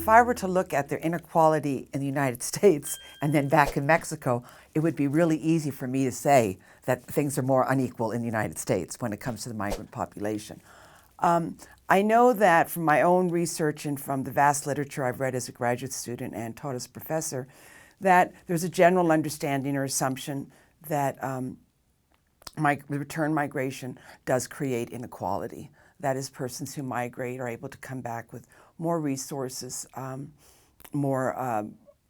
if I were to look at the inequality in the United States and then back in Mexico, it would be really easy for me to say that things are more unequal in the United States when it comes to the migrant population. I know that from my own research and from the vast literature I've read as a graduate student and taught as a professor, that there's a general understanding or assumption that return migration does create inequality. That is, persons who migrate are able to come back with more resources, more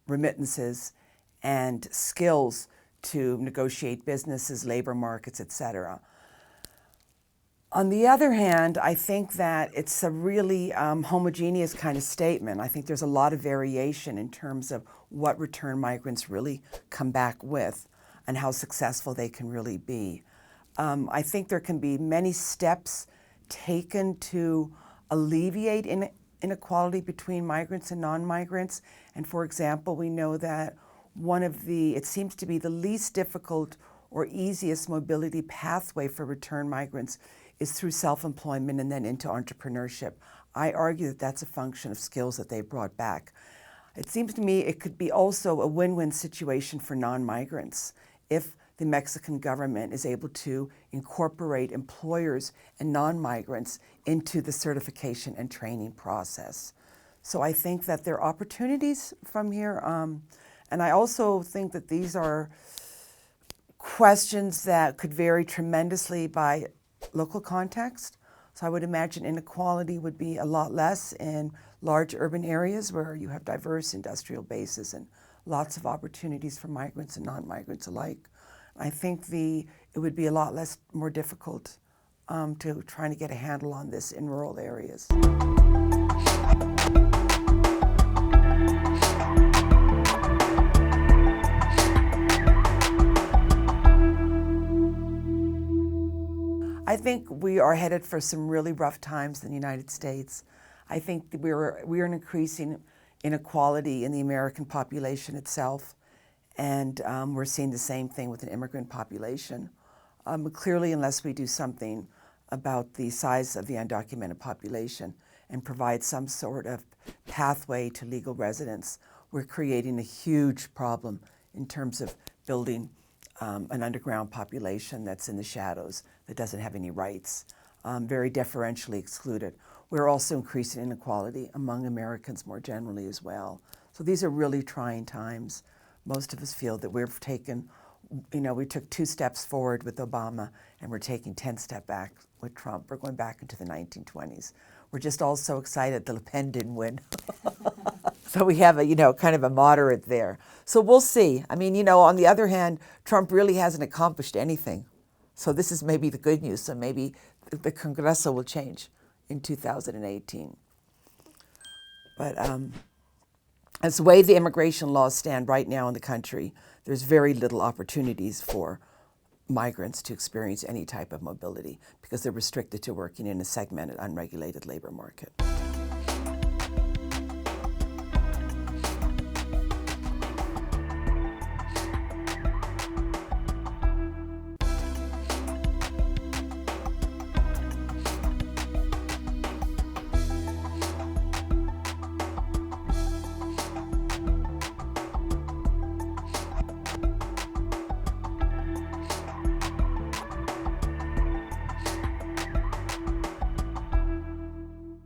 remittances, and skills to negotiate businesses, labor markets, etc. On the other hand, I think that it's a really homogeneous kind of statement. I think there's a lot of variation in terms of what return migrants really come back with and how successful they can really be. I think there can be many steps taken to alleviate inequality between migrants and non-migrants. And for example, we know that it seems to be the least difficult or easiest mobility pathway for return migrants is through self-employment and then into entrepreneurship. I argue that that's a function of skills that they brought back. It seems to me it could be also a win-win situation for non-migrants if the Mexican government is able to incorporate employers and non-migrants into the certification and training process. So I think that there are opportunities from here. And I also think that these are questions that could vary tremendously by local context. So I would imagine inequality would be a lot less in large urban areas where you have diverse industrial bases and lots of opportunities for migrants and non-migrants alike. I think it would be a lot more difficult to trying to get a handle on this in rural areas. I think we are headed for some really rough times in the United States. I think we're an increasing inequality in the American population itself. And we're seeing the same thing with an immigrant population. Clearly, unless we do something about the size of the undocumented population and provide some sort of pathway to legal residence, we're creating a huge problem in terms of building an underground population that's in the shadows, that doesn't have any rights, very deferentially excluded. We're also increasing inequality among Americans more generally as well. So these are really trying times. Most of us feel that we took 2 steps forward with Obama and we're taking 10 steps back with Trump. We're going back into the 1920s. We're just all so excited the Le Pen didn't win. So we have kind of a moderate there. So we'll see. I mean, on the other hand, Trump really hasn't accomplished anything. So this is maybe the good news. So maybe the Congreso will change in 2018. But as the way the immigration laws stand right now in the country, there's very little opportunities for migrants to experience any type of mobility because they're restricted to working in a segmented, unregulated labor market.